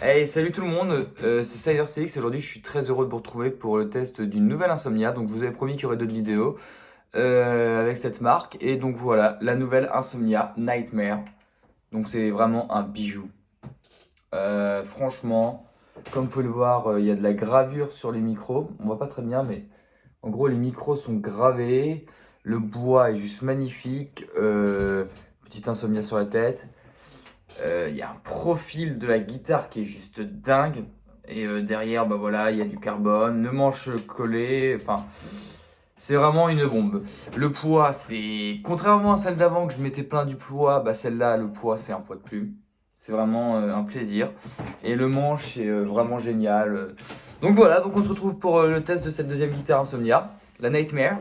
Hey, salut tout le monde, c'est CyberCX. Aujourd'hui, je suis très heureux de vous retrouver pour le test d'une nouvelle Insomnia. Donc, je vous avais promis qu'il y aurait d'autres vidéos avec cette marque. Et donc, voilà, la nouvelle Insomnia Nightmare. Donc, c'est vraiment un bijou. Franchement, comme vous pouvez le voir, il y a de la gravure sur les micros. On voit pas très bien, mais en gros, les micros sont gravés. Le bois est juste magnifique. Petite Insomnia sur la tête. Il y a un profil de la guitare qui est juste dingue. Et derrière, bah voilà, il y a du carbone, le manche collé. Enfin, c'est vraiment une bombe. Le poids, c'est contrairement à celle d'avant que je m'étais plaint du poids, bah celle-là, le poids, c'est un poids de plume. C'est vraiment un plaisir. Et le manche est vraiment génial. Donc voilà, donc on se retrouve pour le test de cette deuxième guitare Insomnia, la Nightmares.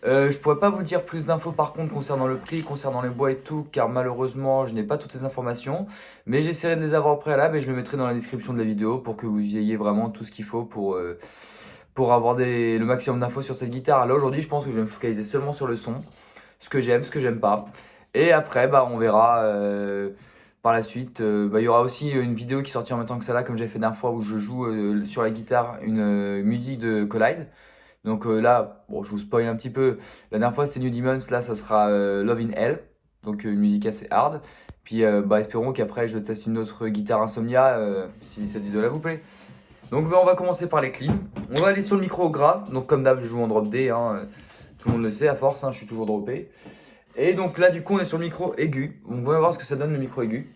Je pourrais pas vous dire plus d'infos par contre concernant le prix, concernant les bois et tout, car malheureusement je n'ai pas toutes ces informations. Mais j'essaierai de les avoir au préalable et je le mettrai dans la description de la vidéo pour que vous ayez vraiment tout ce qu'il faut pour avoir le maximum d'infos sur cette guitare. Là aujourd'hui je pense que je vais me focaliser seulement sur le son, ce que j'aime pas. Et après bah on verra par la suite. Il y aura aussi une vidéo qui sortira en même temps que celle-là, comme j'ai fait la dernière fois où je joue sur la guitare une musique de Collide. Donc là, bon, je vous spoil un petit peu. La dernière fois, c'était New Demons. Là, ça sera Love in Hell. Donc une musique assez hard. Puis espérons qu'après, je teste une autre guitare Insomnia si cette vidéo-là vous plaît. Donc on va commencer par les cleans. On va aller sur le micro grave. Donc comme d'hab, je joue en drop D. Tout le monde le sait, à force, je suis toujours droppé. Et donc là, du coup, on est sur le micro aigu. On va voir ce que ça donne le micro aigu.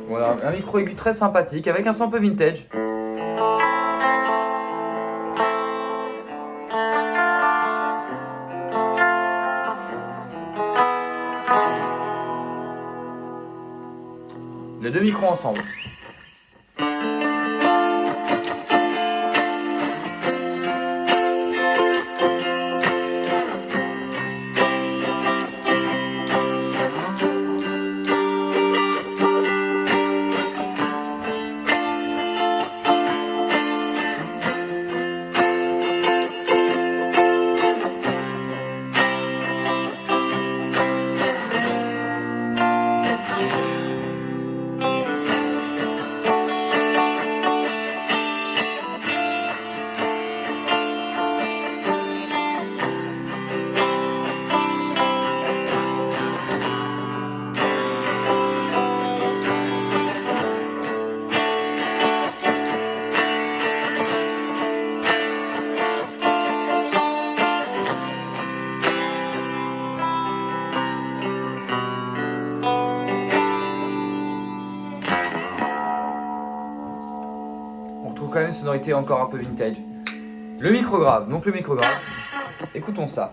Voilà, un micro aigu très sympathique avec un son un peu vintage. Les deux micros ensemble. On retrouve quand même une sonorité encore un peu vintage. Le micro grave, donc le micro grave. Écoutons ça.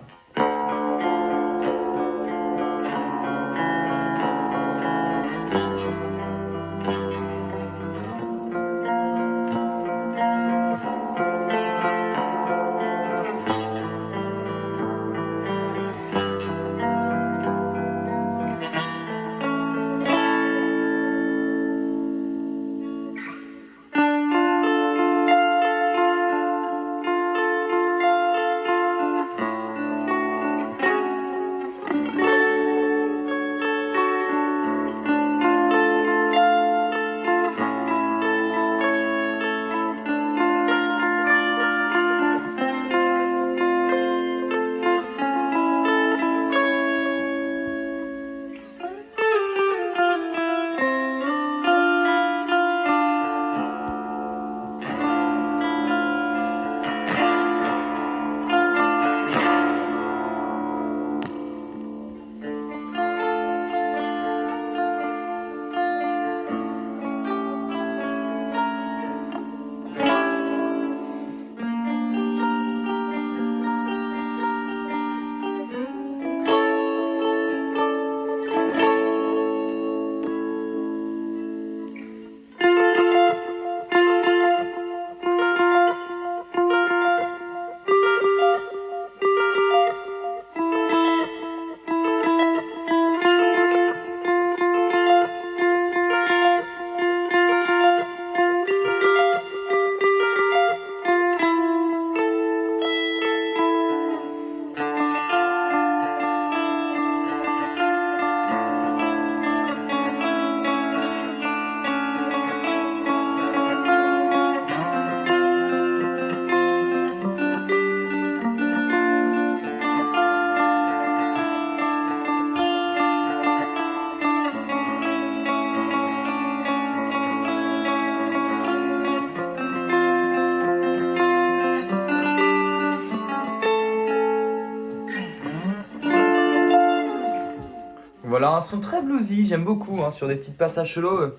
Voilà, un son très bluesy, j'aime beaucoup, hein, sur des petits passages solo.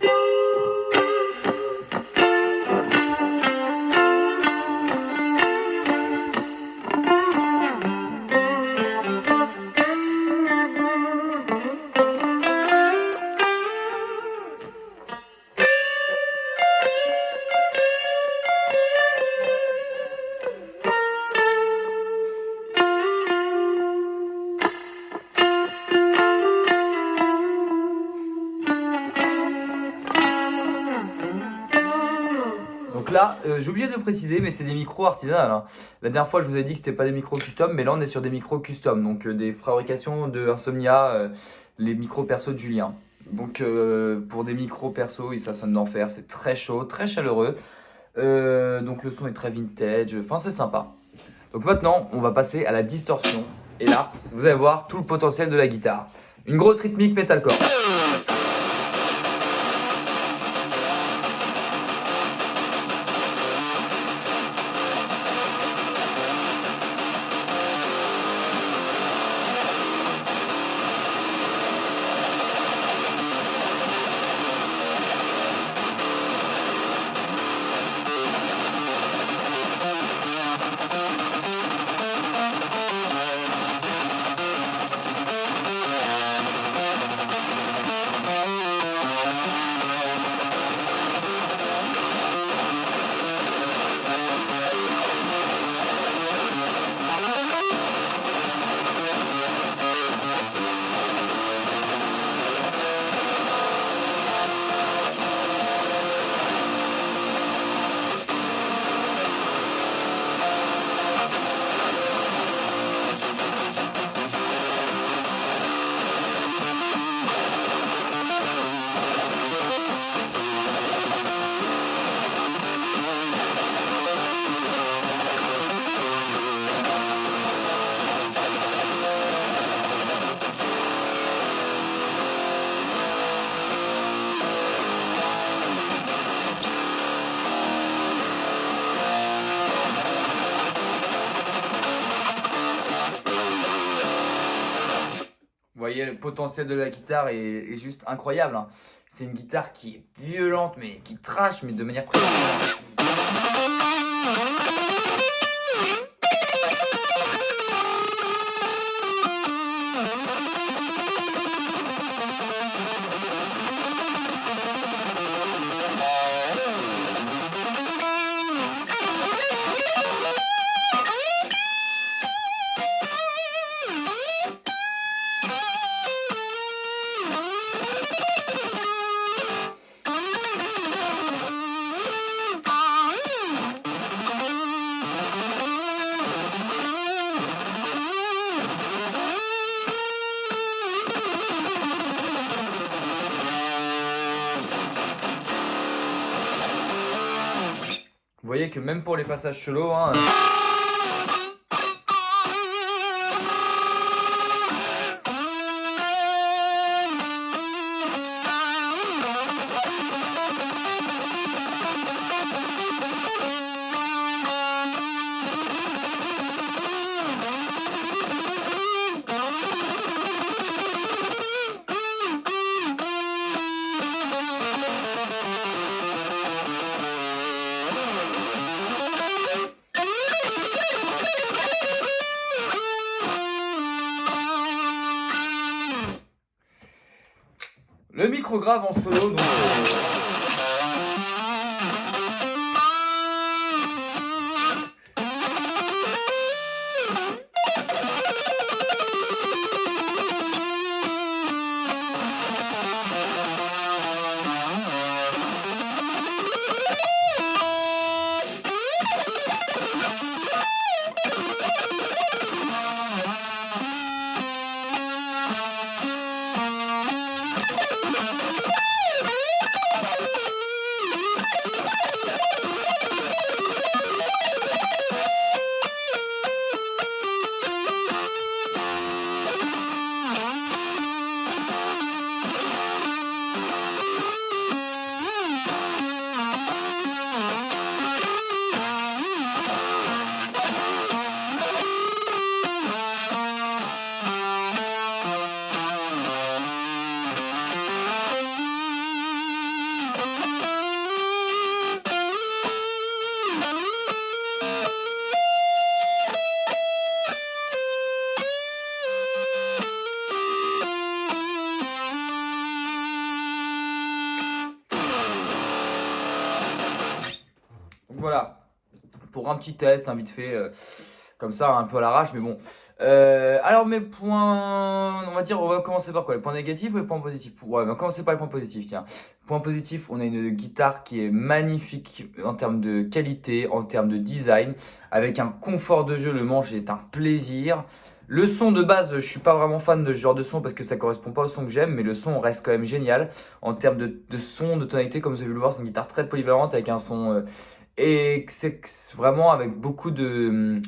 Donc là, j'ai oublié de le préciser, mais c'est des micros artisanales, hein. La dernière fois, je vous ai dit que c'était pas des micros custom, mais là, on est sur des micros custom, donc des fabrications de Insomnia, les micros perso de Julien. Donc pour des micros perso, ça sonne d'enfer, c'est très chaud, très chaleureux. Donc le son est très vintage, enfin c'est sympa. Donc maintenant, on va passer à la distorsion. Et là, vous allez voir tout le potentiel de la guitare. Une grosse rythmique metalcore. Vous voyez, le potentiel de la guitare est juste incroyable, hein. C'est une guitare qui est violente, mais qui trash, mais de manière précise. Vous voyez que même pour les passages solo, hein, le micro grave en solo, donc voilà, pour un petit test, vite fait, comme ça, un peu à l'arrache, mais bon. Alors mes points, on va commencer par quoi? Les points négatifs ou les points positifs? Ouais, on va commencer par les points positifs, tiens. Point positif, on a une guitare qui est magnifique en termes de qualité, en termes de design, avec un confort de jeu, le manche est un plaisir. Le son de base, je suis pas vraiment fan de ce genre de son parce que ça correspond pas au son que j'aime, mais le son reste quand même génial. En termes de son, de tonalité, comme vous avez pu le voir, c'est une guitare très polyvalente avec un son et c'est vraiment avec beaucoup de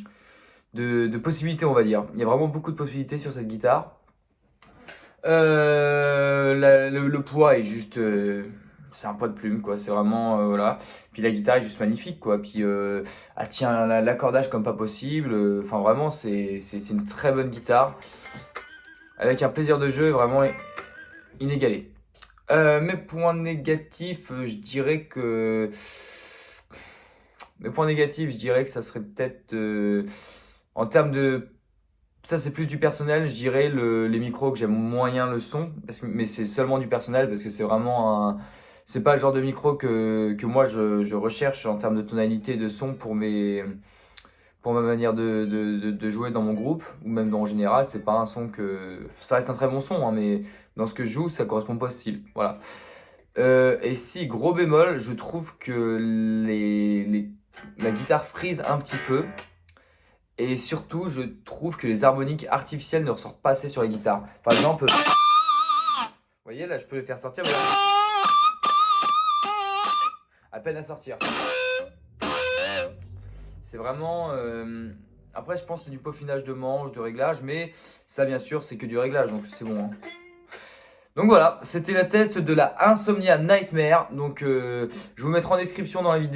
possibilités, on va dire. Il y a vraiment beaucoup de possibilités sur cette guitare. Le poids est juste, c'est un poids de plume, quoi. C'est vraiment, voilà. Puis la guitare est juste magnifique, quoi. Puis elle tient l'accordage comme pas possible. Enfin, vraiment, c'est une très bonne guitare avec un plaisir de jeu vraiment inégalé. Mes points négatifs, je dirais que ça serait peut-être en termes de ça, c'est plus du personnel, je dirais les micros que j'aime moyen le son, mais c'est seulement du personnel parce que c'est vraiment c'est pas le genre de micro que moi je recherche en termes de tonalité de son pour ma manière de jouer dans mon groupe ou même en général. C'est pas un son ça reste un très bon son, hein, mais dans ce que je joue, ça correspond pas au style. Voilà. Et si, gros bémol, je trouve que la guitare frise un petit peu. Et surtout, je trouve que les harmoniques artificielles ne ressortent pas assez sur les guitares. Par exemple, vous voyez, là, je peux les faire sortir, mais là, à peine à sortir. C'est vraiment... Après, je pense que c'est du peaufinage de manche, de réglage, mais ça, bien sûr, c'est que du réglage, donc c'est bon. Hein. Donc voilà, c'était la test de la Insomnia Nightmare. Donc, je vous mettrai en description dans la vidéo.